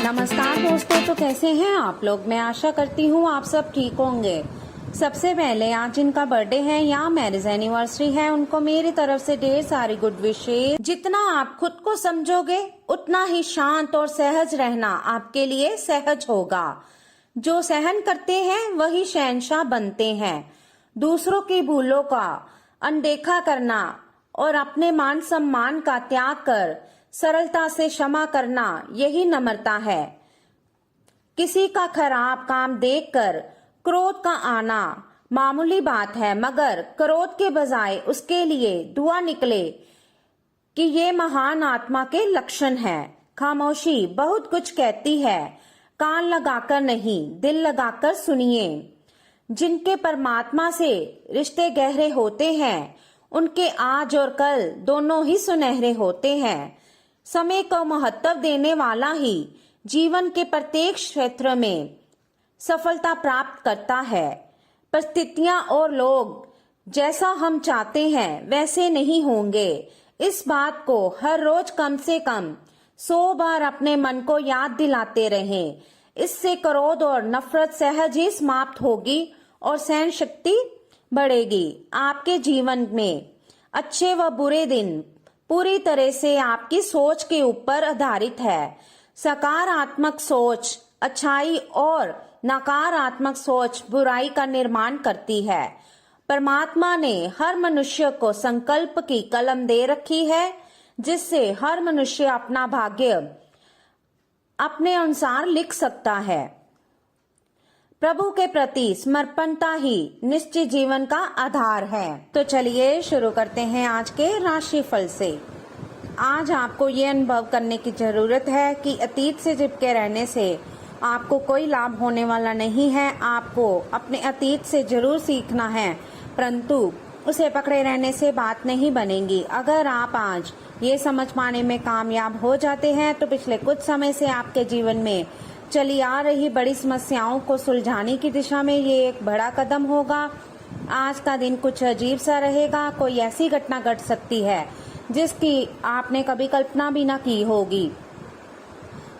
नमस्कार दोस्तों, तो कैसे हैं आप लोग। मैं आशा करती हूँ आप सब ठीक होंगे। सबसे पहले आज जिनका बर्थडे है या मैरिज एनिवर्सरी है, उनको मेरी तरफ से ढेर सारी गुड विशेष। जितना आप खुद को समझोगे उतना ही शांत और सहज रहना आपके लिए सहज होगा। जो सहन करते हैं वही शहंशाह बनते हैं। दूसरों की भूलों का अनदेखा करना और अपने मान सम्मान का त्याग कर सरलता से क्षमा करना, यही नम्रता है। किसी का खराब काम देखकर क्रोध का आना मामूली बात है, मगर क्रोध के बजाय उसके लिए दुआ निकले कि ये महान आत्मा के लक्षण है। खामोशी बहुत कुछ कहती है, कान लगाकर नहीं दिल लगाकर सुनिए। जिनके परमात्मा से रिश्ते गहरे होते हैं उनके आज और कल दोनों ही सुनहरे होते हैं। समय को महत्व देने वाला ही जीवन के प्रत्येक क्षेत्र में सफलता प्राप्त करता है। परिस्थितियां और लोग जैसा हम चाहते हैं वैसे नहीं होंगे। इस बात को हर रोज कम से कम 100 बार अपने मन को याद दिलाते रहें। इससे क्रोध और नफरत सहज ही समाप्त होगी और सहन शक्ति बढ़ेगी। आपके जीवन में अच्छे व बुरे दिन पूरी तरह से आपकी सोच के ऊपर आधारित है। सकारात्मक सोच अच्छाई और नकारात्मक सोच बुराई का निर्माण करती है। परमात्मा ने हर मनुष्य को संकल्प की कलम दे रखी है, जिससे हर मनुष्य अपना भाग्य अपने अनुसार लिख सकता है। प्रभु के प्रति समर्पणता ही निश्चित जीवन का आधार है। तो चलिए शुरू करते हैं आज के राशिफल से। आज आपको ये अनुभव करने की जरूरत है कि अतीत से चिपके रहने से आपको कोई लाभ होने वाला नहीं है। आपको अपने अतीत से जरूर सीखना है, परंतु उसे पकड़े रहने से बात नहीं बनेगी। अगर आप आज ये समझ पाने में कामयाब हो जाते हैं तो पिछले कुछ समय से आपके जीवन में चली आ रही बड़ी समस्याओं को सुलझाने की दिशा में ये एक बड़ा कदम होगा। आज का दिन कुछ अजीब सा रहेगा। कोई ऐसी घटना घट सकती है जिसकी आपने कभी कल्पना भी ना की होगी।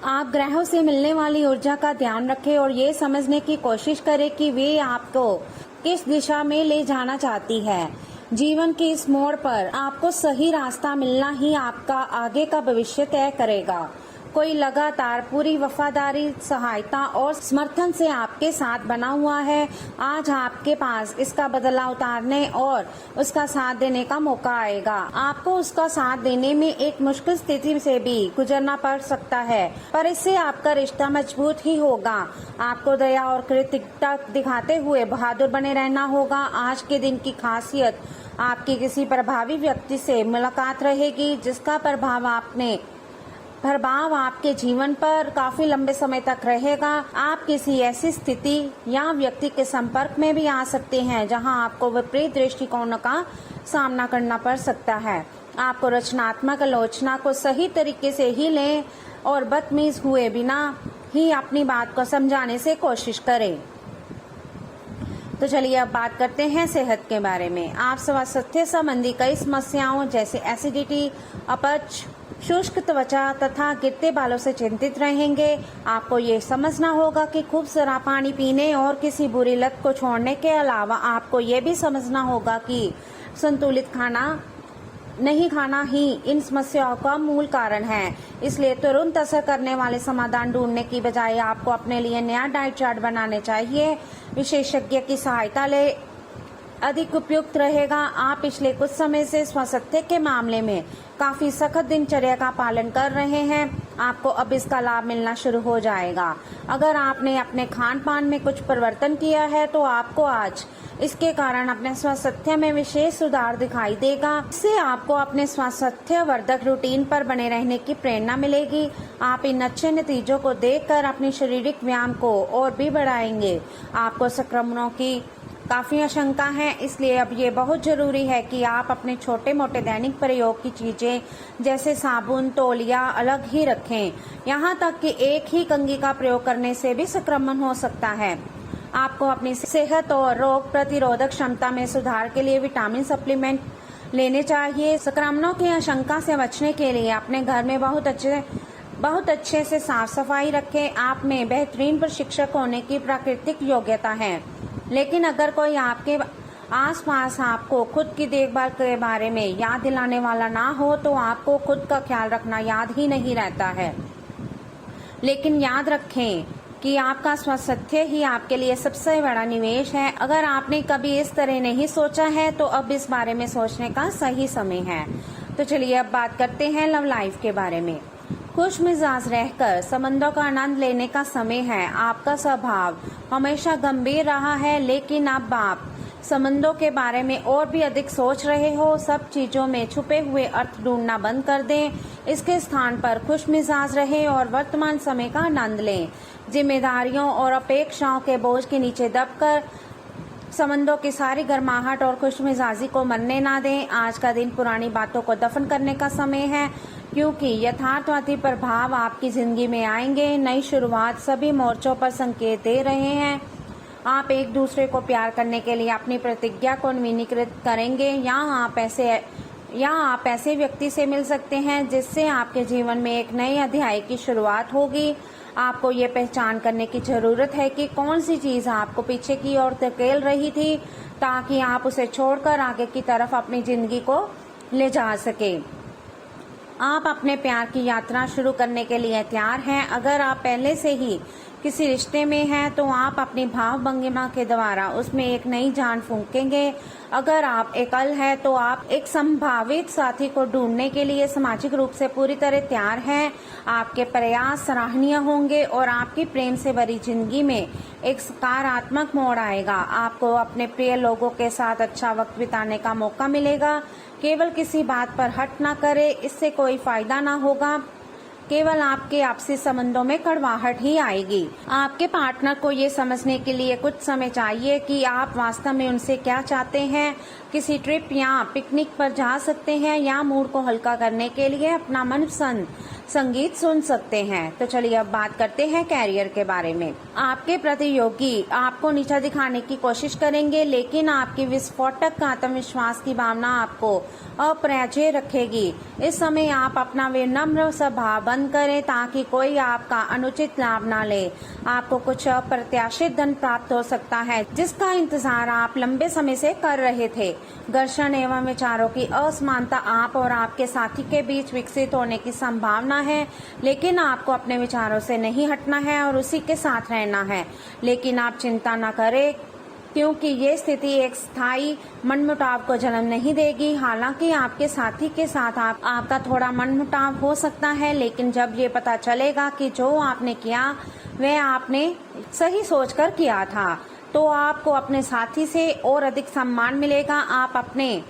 आप ग्रहों से मिलने वाली ऊर्जा का ध्यान रखें और ये समझने की कोशिश करें कि वे आपको किस दिशा में ले जाना चाहती है। जीवन के इस मोड़ पर आपको सही रास्ता मिलना ही आपका आगे का भविष्य तय करेगा। कोई लगातार पूरी वफादारी, सहायता और समर्थन से आपके साथ बना हुआ है। आज आपके पास इसका बदला उतारने और उसका साथ देने का मौका आएगा। आपको उसका साथ देने में एक मुश्किल स्थिति से भी गुजरना पड़ सकता है, पर इससे आपका रिश्ता मजबूत ही होगा। आपको दया और कृतज्ञता दिखाते हुए बहादुर बने रहना होगा। आज के दिन की खासियत आपकी किसी प्रभावी व्यक्ति से मुलाकात रहेगी, जिसका प्रभाव आपके जीवन पर काफी लंबे समय तक रहेगा। आप किसी ऐसी स्थिति या व्यक्ति के संपर्क में भी आ सकते हैं जहां आपको विपरीत दृष्टिकोणों का सामना करना पड़ सकता है। आपको रचनात्मक आलोचना को सही तरीके से ही लें और बदतमीज हुए बिना ही अपनी बात को समझाने से कोशिश करें। तो चलिए अब बात करते हैं सेहत के बारे में। आप स्वास्थ्य संबंधी कई समस्याओं जैसे एसिडिटी, अपच, शुष्क त्वचा तथा गिरते बालों से चिंतित रहेंगे। आपको ये समझना होगा कि खूब सारा पानी पीने और किसी बुरी लत को छोड़ने के अलावा आपको ये भी समझना होगा कि संतुलित खाना नहीं खाना ही इन समस्याओं का मूल कारण है। इसलिए तुरंत असर करने वाले समाधान ढूंढने की बजाय आपको अपने लिए नया डाइट चार्ट बनाने चाहिए। विशेषज्ञ की सहायता ले अधिक उपयुक्त रहेगा। आप पिछले कुछ समय से स्वास्थ्य के मामले में काफी सख्त दिनचर्या का पालन कर रहे हैं। आपको अब इसका लाभ मिलना शुरू हो जाएगा। अगर आपने अपने खान पान में कुछ परिवर्तन किया है तो आपको आज इसके कारण अपने स्वास्थ्य में विशेष सुधार दिखाई देगा। इससे आपको अपने स्वास्थ्य वर्धक रूटीन पर बने रहने की प्रेरणा मिलेगी। आप इन अच्छे नतीजों को देखकर अपनी शारीरिक व्यायाम को और भी बढ़ाएंगे। आपको संक्रमणों की काफी आशंका है, इसलिए अब ये बहुत जरूरी है कि आप अपने छोटे मोटे दैनिक प्रयोग की चीजें जैसे साबुन, तौलिया अलग ही रखें। यहाँ तक कि एक ही कंघी का प्रयोग करने से भी संक्रमण हो सकता है। आपको अपनी सेहत और रोग प्रतिरोधक क्षमता में सुधार के लिए विटामिन सप्लीमेंट लेने चाहिए। संक्रमणों की आशंका से बचने के लिए अपने घर में बहुत अच्छे से साफ सफाई रखें। आप में बेहतरीन प्रशिक्षक होने की प्राकृतिक योग्यता है, लेकिन अगर कोई आपके आसपास आपको खुद की देखभाल के बारे में याद दिलाने वाला ना हो तो आपको खुद का ख्याल रखना याद ही नहीं रहता है। लेकिन याद रखें कि आपका स्वास्थ्य ही आपके लिए सबसे बड़ा निवेश है। अगर आपने कभी इस तरह नहीं सोचा है तो अब इस बारे में सोचने का सही समय है। तो चलिए अब बात करते हैं लव लाइफ के बारे में। खुश मिजाज रहकर संबंधों का आनंद लेने का समय है। आपका स्वभाव हमेशा गंभीर रहा है, लेकिन अब आप संबंधों के बारे में और भी अधिक सोच रहे हो। सब चीजों में छुपे हुए अर्थ ढूंढना बंद कर दें। इसके स्थान पर खुश मिजाज रहें और वर्तमान समय का आनंद लें। जिम्मेदारियों और अपेक्षाओं के बोझ के नीचे दबकर संबंधों की सारी गर्माहट और खुशमिजाजी को मरने ना दें। आज का दिन पुरानी बातों को दफन करने का समय है, क्योंकि यथार्थवादी प्रभाव आपकी जिंदगी में आएंगे। नई शुरुआत सभी मोर्चों पर संकेत दे रहे हैं। आप एक दूसरे को प्यार करने के लिए अपनी प्रतिज्ञा को नवीनीकृत करेंगे, या आप ऐसे व्यक्ति से मिल सकते हैं जिससे आपके जीवन में एक नए अध्याय की शुरुआत होगी। आपको ये पहचान करने की जरूरत है कि कौन सी चीज आपको पीछे की ओर धकेल रही थी, ताकि आप उसे छोड़कर आगे की तरफ अपनी जिंदगी को ले जा सके। आप अपने प्यार की यात्रा शुरू करने के लिए तैयार हैं। अगर आप पहले से ही किसी रिश्ते में हैं तो आप अपनी भाव भंगिमा के द्वारा उसमें एक नई जान फूंकेंगे। अगर आप एकल हैं तो आप एक संभावित साथी को ढूंढने के लिए सामाजिक रूप से पूरी तरह तैयार हैं। आपके प्रयास सराहनीय होंगे और आपकी प्रेम से भरी जिंदगी में एक सकारात्मक मोड़ आएगा। आपको अपने प्रिय लोगों के साथ अच्छा वक्त बिताने का मौका मिलेगा। केवल किसी बात पर हट ना करे, इससे कोई फायदा ना होगा। केवल आपके आपसी संबंधों में कड़वाहट ही आएगी। आपके पार्टनर को ये समझने के लिए कुछ समय चाहिए कि आप वास्तव में उनसे क्या चाहते हैं। किसी ट्रिप या पिकनिक पर जा सकते हैं, या मूड को हल्का करने के लिए अपना मनपसंद संगीत सुन सकते हैं। तो चलिए अब बात करते हैं कैरियर के बारे में। आपके प्रतियोगी आपको नीचा दिखाने की कोशिश करेंगे, लेकिन आपकी विस्फोटक आत्मविश्वास की भावना आपको अपराजय रखेगी। इस समय आप अपना विनम्र स्वभाव बंद करें ताकि कोई आपका अनुचित लाभ ना ले। आपको कुछ अप्रत्याशित धन प्राप्त हो सकता है जिसका इंतजार आप लंबे समय से कर रहे थे। घर्षण एवं विचारों की असमानता आप और आपके साथी के बीच विकसित होने की संभावना है, लेकिन आपको अपने विचारों से नहीं हटना है और उसी के साथ रहना है। लेकिन आप चिंता न करें, क्योंकि ये स्थिति एक स्थायी मनमुटाव को जन्म नहीं देगी। हालांकि आपके साथी के साथ आपका थोड़ा मनमुटाव हो सकता है, लेकिन जब ये पता चलेगा कि जो आपने किया वह आपने सही सोचकर किया था, तो आपको अपने साथी से और अधिक सम्मान मिलेगा। आप अपने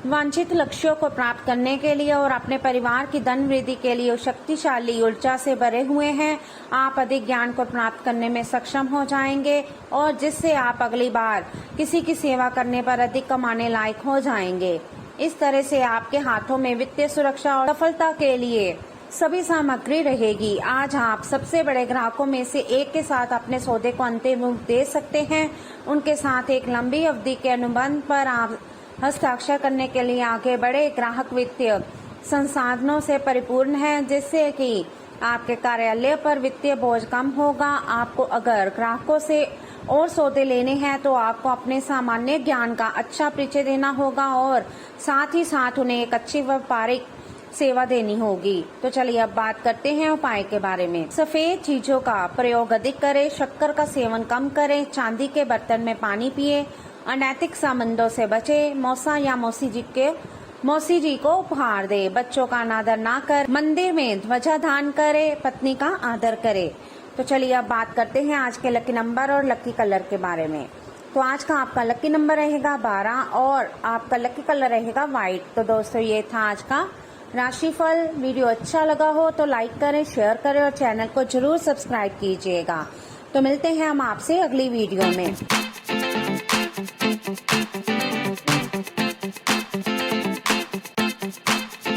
वांछित लक्ष्यों को प्राप्त करने के लिए और अपने परिवार की धन वृद्धि के लिए शक्तिशाली ऊर्जा से भरे हुए हैं। आप अधिक ज्ञान को प्राप्त करने में सक्षम हो जाएंगे, और जिससे आप अगली बार किसी की सेवा करने पर अधिक कमाने लायक हो जाएंगे। इस तरह से आपके हाथों में वित्तीय सुरक्षा और सफलता के लिए सभी सामग्री रहेगी। आज आप सबसे बड़े ग्राहकों में से एक के साथ अपने सौदे को अंतिम रूप दे सकते हैं। उनके साथ एक लंबी अवधि के अनुबंध पर आप हस्ताक्षर करने के लिए आगे बढ़े। ग्राहक वित्तीय संसाधनों से परिपूर्ण है, जिससे कि आपके कार्यालय पर वित्तीय बोझ कम होगा। आपको अगर ग्राहकों से और सौदे लेने हैं तो आपको अपने सामान्य ज्ञान का अच्छा परिचय देना होगा और साथ ही साथ उन्हें एक अच्छी व्यापारिक सेवा देनी होगी। तो चलिए अब बात करते हैं उपाय के बारे में। सफेद चीजों का प्रयोग अधिक करें, शक्कर का सेवन कम करें, चांदी के बर्तन में पानी पिए, अनैतिक संबंधों से बचे, मौसा या मौसी जी को उपहार दे, बच्चों का अनादर ना कर, मंदिर में ध्वजाधान करे, पत्नी का आदर करे। तो चलिए अब बात करते हैं आज के लकी नंबर और लकी कलर के बारे में। तो आज का आपका लकी नंबर रहेगा 12 और आपका लकी कलर रहेगा व्हाइट। तो दोस्तों ये था आज का राशिफल। वीडियो अच्छा लगा हो तो लाइक करें, शेयर करें और चैनल को जरूर सब्सक्राइब कीजिएगा। तो मिलते हैं हम आपसे अगली वीडियो में।